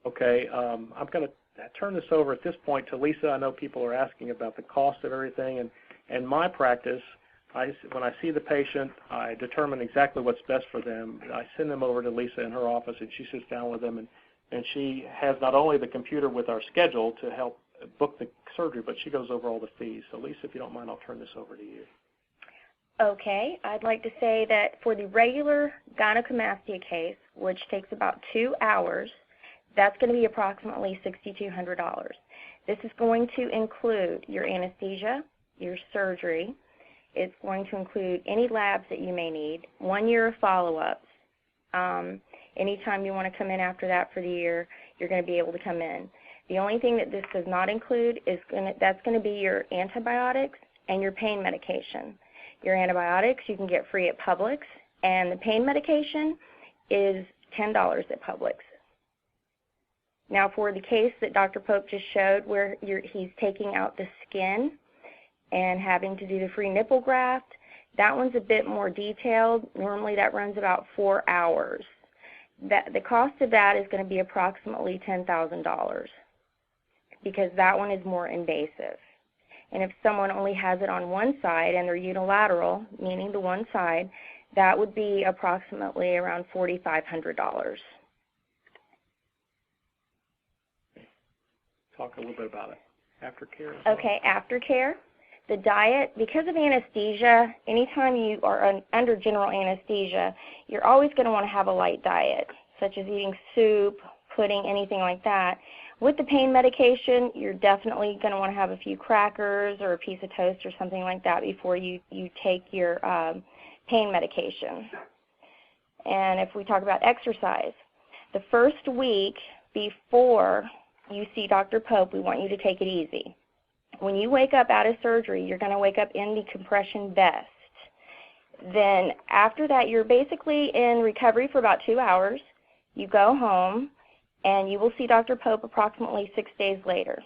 Okay, I'm going to turn this over at this point to Lisa. I know people are asking about the cost of everything, and my practice, when I see the patient, I determine exactly what's best for them. I send them over to Lisa in her office, and she sits down with them, and she has not only the computer with our schedule to help book the surgery, but she goes over all the fees. So Lisa, if you don't mind, I'll turn this over to you. Okay, I'd like to say that for the regular gynecomastia case, which takes about 2 hours, that's going to be approximately $6,200. This is going to include your anesthesia, your surgery. It's going to include any labs that you may need, 1 year of follow-ups. Anytime you want to come in after that for the year, you're going to be able to come in. The only thing that this does not include is that's going to be your antibiotics and your pain medication. Your antibiotics you can get free at Publix, and the pain medication is $10 at Publix. Now for the case that Dr. Pope just showed where he's taking out the skin and having to do the free nipple graft, that one's a bit more detailed. Normally that runs about 4 hours. The cost of that is going to be approximately $10,000 because that one is more invasive. And if someone only has it on one side and they're unilateral, meaning the one side, that would be approximately around $4,500. Talk a little bit about it. Aftercare. Okay, aftercare. The diet, because of anesthesia, anytime you are under general anesthesia, you're always going to want to have a light diet, such as eating soup, pudding, anything like that. With the pain medication, you're definitely going to want to have a few crackers or a piece of toast or something like that before you take your pain medication. And if we talk about exercise, the first week before you see Dr. Pope, we want you to take it easy. When you wake up out of surgery, you're going to wake up in the compression vest. Then after that, you're basically in recovery for about 2 hours. You go home, and you will see Dr. Pope approximately 6 days later.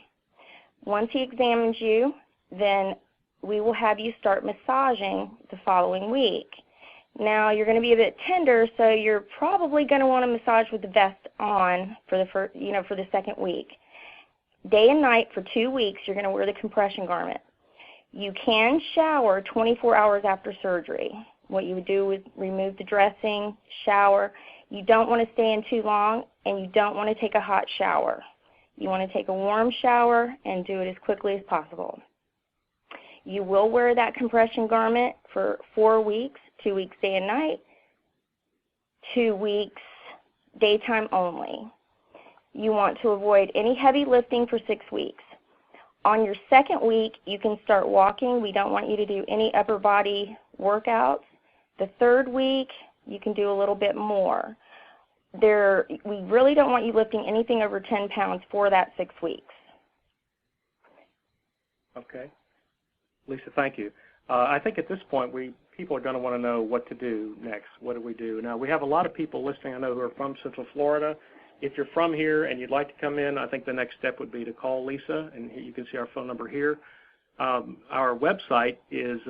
Once he examines you, then we will have you start massaging the following week. Now, you're going to be a bit tender, so you're probably going to want to massage with the vest on for the for the second week. Day and night for 2 weeks, you're going to wear the compression garment. You can shower 24 hours after surgery. What you would do is remove the dressing, shower. You don't want to stay in too long, and you don't want to take a hot shower. You want to take a warm shower and do it as quickly as possible. You will wear that compression garment for 4 weeks, 2 weeks day and night, 2 weeks daytime only. You want to avoid any heavy lifting for 6 weeks. On your second week, you can start walking. We don't want you to do any upper body workouts. The third week, you can do a little bit more. We really don't want you lifting anything over 10 pounds for that 6 weeks. Okay. Lisa, thank you. I think at this point, people are going to want to know what to do next. What do we do? Now, we have a lot of people listening, I know, who are from Central Florida. If you're from here and you'd like to come in, I think the next step would be to call Lisa, and you can see our phone number here. Our website is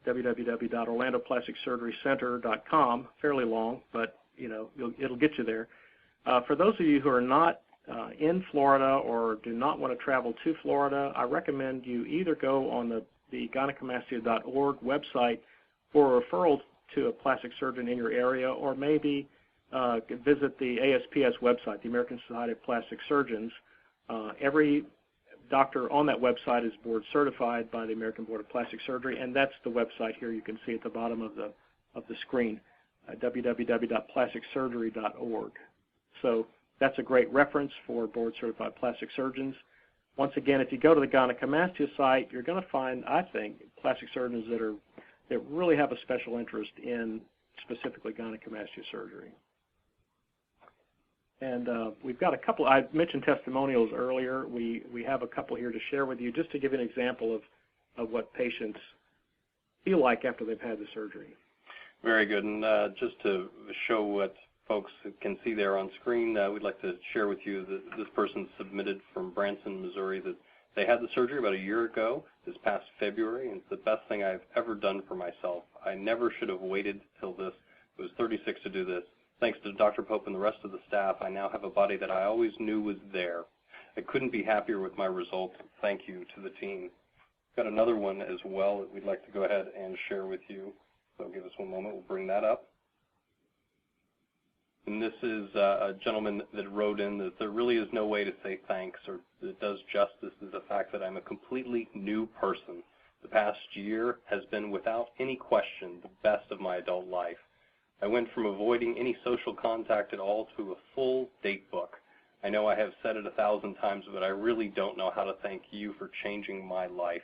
www.orlandoplasticsurgerycenter.com, fairly long, but it'll get you there. For those of you who are not in Florida or do not want to travel to Florida, I recommend you either go on the gynecomastia.org website for referrals to a plastic surgeon in your area, or maybe visit the ASPS website, the American Society of Plastic Surgeons. Every doctor on that website is board certified by the American Board of Plastic Surgery, and that's the website here you can see at the bottom of the screen, www.plasticsurgery.org. So that's a great reference for board certified plastic surgeons. Once again, if you go to the Gynecomastia site, you're going to find, I think, plastic surgeons that really have a special interest in specifically gynecomastia surgery. And we've got a couple. I mentioned testimonials earlier. We have a couple here to share with you, just to give an example of what patients feel like after they've had the surgery. Very good. And just to show what folks can see there on screen, we'd like to share with you that this person submitted from Branson, Missouri, that they had the surgery about a year ago, this past February, and it's the best thing I've ever done for myself. I never should have waited till this. It was 36 to do this. Thanks to Dr. Pope and the rest of the staff, I now have a body that I always knew was there. I couldn't be happier with my results. Thank you to the team. Got another one as well that we'd like to go ahead and share with you. So give us one moment. We'll bring that up. And this is a gentleman that wrote in that there really is no way to say thanks or that does justice to the fact that I'm a completely new person. The past year has been, without any question, the best of my adult life. I went from avoiding any social contact at all to a full date book. I know I have said it 1,000 times, but I really don't know how to thank you for changing my life.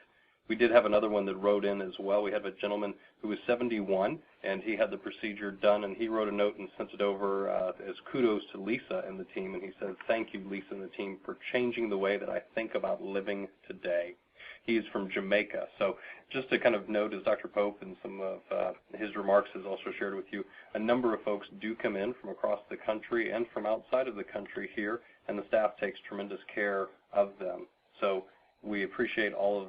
We did have another one that wrote in as well. We have a gentleman who was 71, and he had the procedure done, and he wrote a note and sent it over as kudos to Lisa and the team, and he said, thank you, Lisa and the team, for changing the way that I think about living today. He is from Jamaica. So just to kind of note, as Dr. Pope and some of his remarks has also shared with you, a number of folks do come in from across the country and from outside of the country here, and the staff takes tremendous care of them. So we appreciate all of